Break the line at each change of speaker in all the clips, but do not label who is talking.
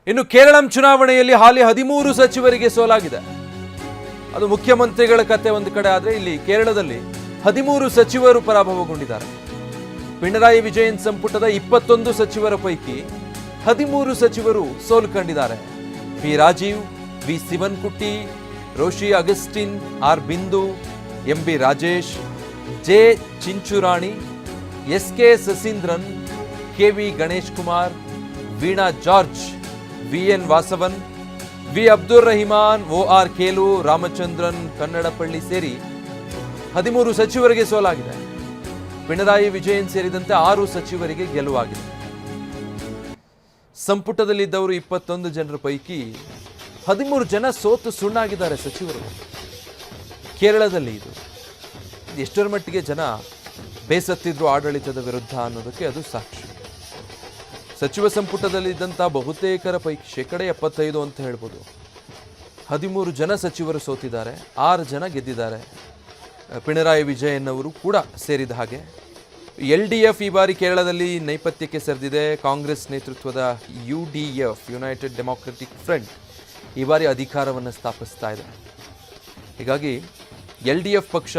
ಇನ್ನು ಕೇರಳಂ ಚುನಾವಣೆಯಲ್ಲಿ ಹಾಲಿ 13 ಸಚಿವರಿಗೆ ಸೋಲಾಗಿದೆ. ಅದು ಮುಖ್ಯಮಂತ್ರಿಗಳ ಕತೆ ಒಂದು ಕಡೆ ಆದರೆ ಇಲ್ಲಿ ಕೇರಳದಲ್ಲಿ 13 ಸಚಿವರು ಪರಾಭವಗೊಂಡಿದ್ದಾರೆ. ಪಿಣರಾಯಿ ವಿಜಯನ್ ಸಂಪುಟದ 21 ಸಚಿವರ ಪೈಕಿ 13 ಸಚಿವರು ಸೋಲು ಕಂಡಿದ್ದಾರೆ. P Rajeev, V Sivankutty, Roshy Augustine, R Bindu, M B Rajesh, J Chinchurani, S K Saseendran, K V Ganesh Kumar, Veena George, V N Vasavan, V Abdul Rahiman, O R Kelu, Ramachandran Kannadappally ಸೇರಿ 13 ಸಚಿವರಿಗೆ ಸೋಲಾಗಿದೆ. ಪಿಣರಾಯಿ ವಿಜಯನ್ ಸೇರಿದಂತೆ 6 ಸಚಿವರಿಗೆ ಗೆಲುವಾಗಿದೆ. ಸಂಪುಟದಲ್ಲಿದ್ದವರು 21 ಜನರ ಪೈಕಿ 13 ಜನ ಸೋತು ಸುಣ್ಣಾಗಿದ್ದಾರೆ ಸಚಿವರು. ಕೇರಳದಲ್ಲಿ ಇದು ಎಷ್ಟರ ಮಟ್ಟಿಗೆ ಜನ ಬೇಸತ್ತಿದ್ರು ಆಡಳಿತದ ವಿರುದ್ಧ ಅನ್ನೋದಕ್ಕೆ ಅದು ಸಾಕ್ಷಿ. ಸಚಿವ ಸಂಪುಟದಲ್ಲಿದ್ದಂಥ ಬಹುತೇಕರ ಪೈಕಿ 75% ಅಂತ ಹೇಳ್ಬೋದು. 13 ಜನ ಸಚಿವರು ಸೋತಿದ್ದಾರೆ, 6 ಜನ ಗೆದ್ದಿದ್ದಾರೆ. ಪಿಣರಾಯಿ ವಿಜಯನ್ ಅವರು ಕೂಡ ಸೇರಿದ ಹಾಗೆ. LDF ಈ ಬಾರಿ ಕೇರಳದಲ್ಲಿ ನೈಪಥ್ಯಕ್ಕೆ ಸರಿದಿದೆ. ಕಾಂಗ್ರೆಸ್ ನೇತೃತ್ವದ UDF ಯುನೈಟೆಡ್ ಡೆಮಾಕ್ರೆಟಿಕ್ ಫ್ರಂಟ್ ಈ ಬಾರಿ ಅಧಿಕಾರವನ್ನು ಸ್ಥಾಪಿಸ್ತಾ ಇದೆ. ಹೀಗಾಗಿ LDF ಪಕ್ಷ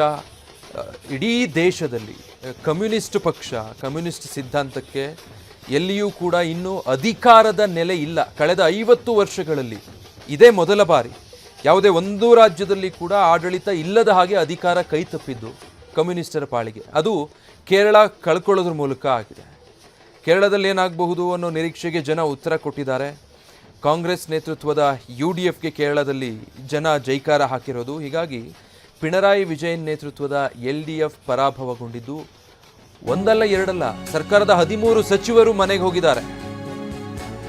ಇಡೀ ದೇಶದಲ್ಲಿ ಕಮ್ಯುನಿಸ್ಟ್ ಪಕ್ಷ, ಕಮ್ಯುನಿಸ್ಟ್ ಸಿದ್ಧಾಂತಕ್ಕೆ ಎಲ್ಲಿಯೂ ಕೂಡ ಇನ್ನೂ ಅಧಿಕಾರದ ನೆಲೆ ಇಲ್ಲ. ಕಳೆದ 50 ವರ್ಷಗಳಲ್ಲಿ ಇದೇ ಮೊದಲ ಬಾರಿ ಯಾವುದೇ ಒಂದು ರಾಜ್ಯದಲ್ಲಿ ಕೂಡ ಆಡಳಿತ ಇಲ್ಲದ ಹಾಗೆ ಅಧಿಕಾರ ಕೈ ತಪ್ಪಿದ್ದು ಕಮ್ಯುನಿಸ್ಟರ ಪಾಳಿಗೆ. ಅದು ಕೇರಳ ಕಳ್ಕೊಳ್ಳೋದ್ರ ಮೂಲಕ ಆಗಿದೆ. ಕೇರಳದಲ್ಲಿ ಏನಾಗಬಹುದು ಅನ್ನೋ ನಿರೀಕ್ಷೆಗೆ ಜನ ಉತ್ತರ ಕೊಟ್ಟಿದ್ದಾರೆ. ಕಾಂಗ್ರೆಸ್ ನೇತೃತ್ವದ UDFಗೆ ಕೇರಳದಲ್ಲಿ ಜನ ಜೈಕಾರ ಹಾಕಿರೋದು. ಹೀಗಾಗಿ ಪಿಣರಾಯಿ ವಿಜಯನ್ ನೇತೃತ್ವದ LDF ಪರಾಭವಗೊಂಡಿದ್ದು ಒಂದಲ್ಲ ಎರಡಲ್ಲ, ಸರ್ಕಾರದ 13 ಸಚಿವರು ಮನೆಗೆ ಹೋಗಿದ್ದಾರೆ.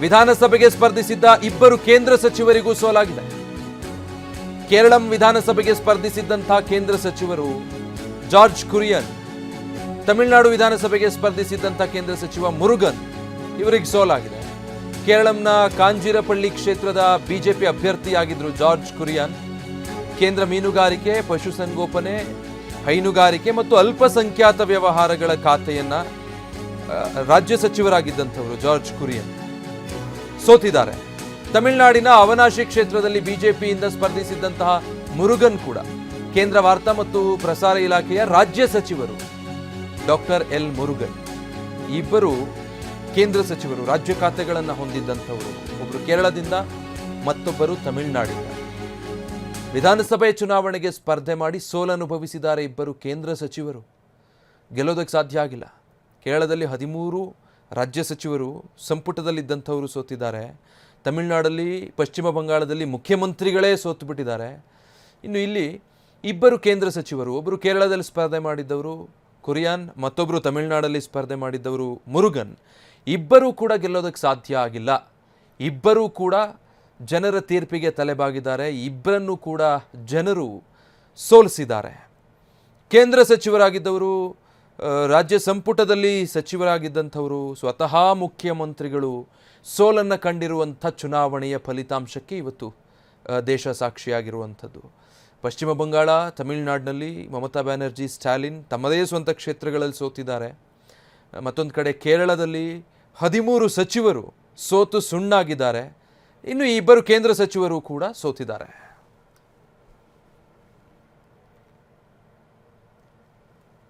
ವಿಧಾನಸಭೆಗೆ ಸ್ಪರ್ಧಿಸಿದ್ದ 2 ಕೇಂದ್ರ ಸಚಿವರಿಗೂ ಸೋಲಾಗಿದೆ. ಕೇರಳಂ ವಿಧಾನಸಭೆಗೆ ಸ್ಪರ್ಧಿಸಿದ್ದಂತಹ ಕೇಂದ್ರ ಸಚಿವರು ಜಾರ್ಜ್ ಕುರಿಯನ್, ತಮಿಳುನಾಡು ವಿಧಾನಸಭೆಗೆ ಸ್ಪರ್ಧಿಸಿದ್ದಂಥ ಕೇಂದ್ರ ಸಚಿವ ಮುರುಗನ್, ಇವರಿಗೆ ಸೋಲಾಗಿದೆ. ಕೇರಳಂನ ಕಾಂಜಿರಪಳ್ಳಿ ಕ್ಷೇತ್ರದ BJP ಅಭ್ಯರ್ಥಿಯಾಗಿದ್ದರು ಜಾರ್ಜ್ ಕುರಿಯನ್. ಕೇಂದ್ರ ಮೀನುಗಾರಿಕೆ, ಪಶುಸಂಗೋಪನೆ, ಹೈನುಗಾರಿಕೆ ಮತ್ತು ಅಲ್ಪಸಂಖ್ಯಾತ ವ್ಯವಹಾರಗಳ ಖಾತೆಯನ್ನ ರಾಜ್ಯ ಸಚಿವರಾಗಿದ್ದಂಥವರು ಜಾರ್ಜ್ ಕುರಿಯನ್ ಸೋತಿದ್ದಾರೆ. ತಮಿಳುನಾಡಿನ ಅವನಾಶಿ ಕ್ಷೇತ್ರದಲ್ಲಿ BJPಯಿಂದ ಸ್ಪರ್ಧಿಸಿದ್ದಂತಹ ಮುರುಗನ್ ಕೂಡ ಕೇಂದ್ರ ವಾರ್ತಾ ಮತ್ತು ಪ್ರಸಾರ ಇಲಾಖೆಯ ರಾಜ್ಯ ಸಚಿವರು ಡಾಕ್ಟರ್ ಎಲ್ ಮುರುಗನ್. ಇಬ್ಬರು ಕೇಂದ್ರ ಸಚಿವರು, ರಾಜ್ಯ ಖಾತೆಗಳನ್ನು ಹೊಂದಿದ್ದಂಥವರು. ಒಬ್ಬರು ಕೇರಳದಿಂದ, ಮತ್ತೊಬ್ಬರು ತಮಿಳುನಾಡಿಂದ. ವಿಧಾನಸಭೆ ಚುನಾವಣೆಗೆ ಸ್ಪರ್ಧೆ ಮಾಡಿ ಸೋಲನುಭವಿಸಿದ್ದಾರೆ ಇಬ್ಬರು ಕೇಂದ್ರ ಸಚಿವರು. ಗೆಲ್ಲೋದಕ್ಕೆ ಸಾಧ್ಯ ಆಗಿಲ್ಲ. ಕೇರಳದಲ್ಲಿ 13 ರಾಜ್ಯ ಸಚಿವರು ಸಂಪುಟದಲ್ಲಿದ್ದಂಥವರು ಸೋತಿದ್ದಾರೆ. ತಮಿಳುನಾಡಲ್ಲಿ, ಪಶ್ಚಿಮ ಬಂಗಾಳದಲ್ಲಿ ಮುಖ್ಯಮಂತ್ರಿಗಳೇ ಸೋತು ಬಿಟ್ಟಿದ್ದಾರೆ. ಇನ್ನು ಇಲ್ಲಿ ಇಬ್ಬರು ಕೇಂದ್ರ ಸಚಿವರು, ಒಬ್ಬರು ಕೇರಳದಲ್ಲಿ ಸ್ಪರ್ಧೆ ಮಾಡಿದ್ದವರು ಕುರಿಯಾನ್, ಮತ್ತೊಬ್ಬರು ತಮಿಳುನಾಡಲ್ಲಿ ಸ್ಪರ್ಧೆ ಮಾಡಿದ್ದವರು ಮುರುಗನ್. ಇಬ್ಬರೂ ಕೂಡ ಗೆಲ್ಲೋದಕ್ಕೆ ಸಾಧ್ಯ ಆಗಿಲ್ಲ. ಇಬ್ಬರೂ ಕೂಡ ಜನರ ತೀರ್ಪಿಗೆ ತಲೆಬಾಗಿದ್ದಾರೆ. ಇಬ್ಬರನ್ನು ಕೂಡ ಜನರು ಸೋಲಿಸಿದ್ದಾರೆ. ಕೇಂದ್ರ ಸಚಿವರಾಗಿದ್ದವರು, ರಾಜ್ಯ ಸಂಪುಟದಲ್ಲಿ ಸಚಿವರಾಗಿದ್ದಂಥವರು, ಸ್ವತಃ ಮುಖ್ಯಮಂತ್ರಿಗಳು ಸೋಲನ್ನು ಕಂಡಿರುವಂಥ ಚುನಾವಣೆಯ ಫಲಿತಾಂಶಕ್ಕೆ ಇವತ್ತು ದೇಶ ಸಾಕ್ಷಿಯಾಗಿರುವಂಥದ್ದು. ಪಶ್ಚಿಮ ಬಂಗಾಳ, ತಮಿಳುನಾಡಿನಲ್ಲಿ ಮಮತಾ ಬ್ಯಾನರ್ಜಿ, ಸ್ಟಾಲಿನ್ ತಮ್ಮದೇ ಸ್ವಂತ ಕ್ಷೇತ್ರಗಳಲ್ಲಿ ಸೋತಿದ್ದಾರೆ. ಮತ್ತೊಂದು ಕಡೆ ಕೇರಳದಲ್ಲಿ 13 ಸಚಿವರು ಸೋತು ಸುಣ್ಣಾಗಿದ್ದಾರೆ. ಇನ್ನು ಈ ಇಬ್ಬರು ಕೇಂದ್ರ ಸಚಿವರು ಕೂಡ ಸೋತಿದ್ದಾರೆ.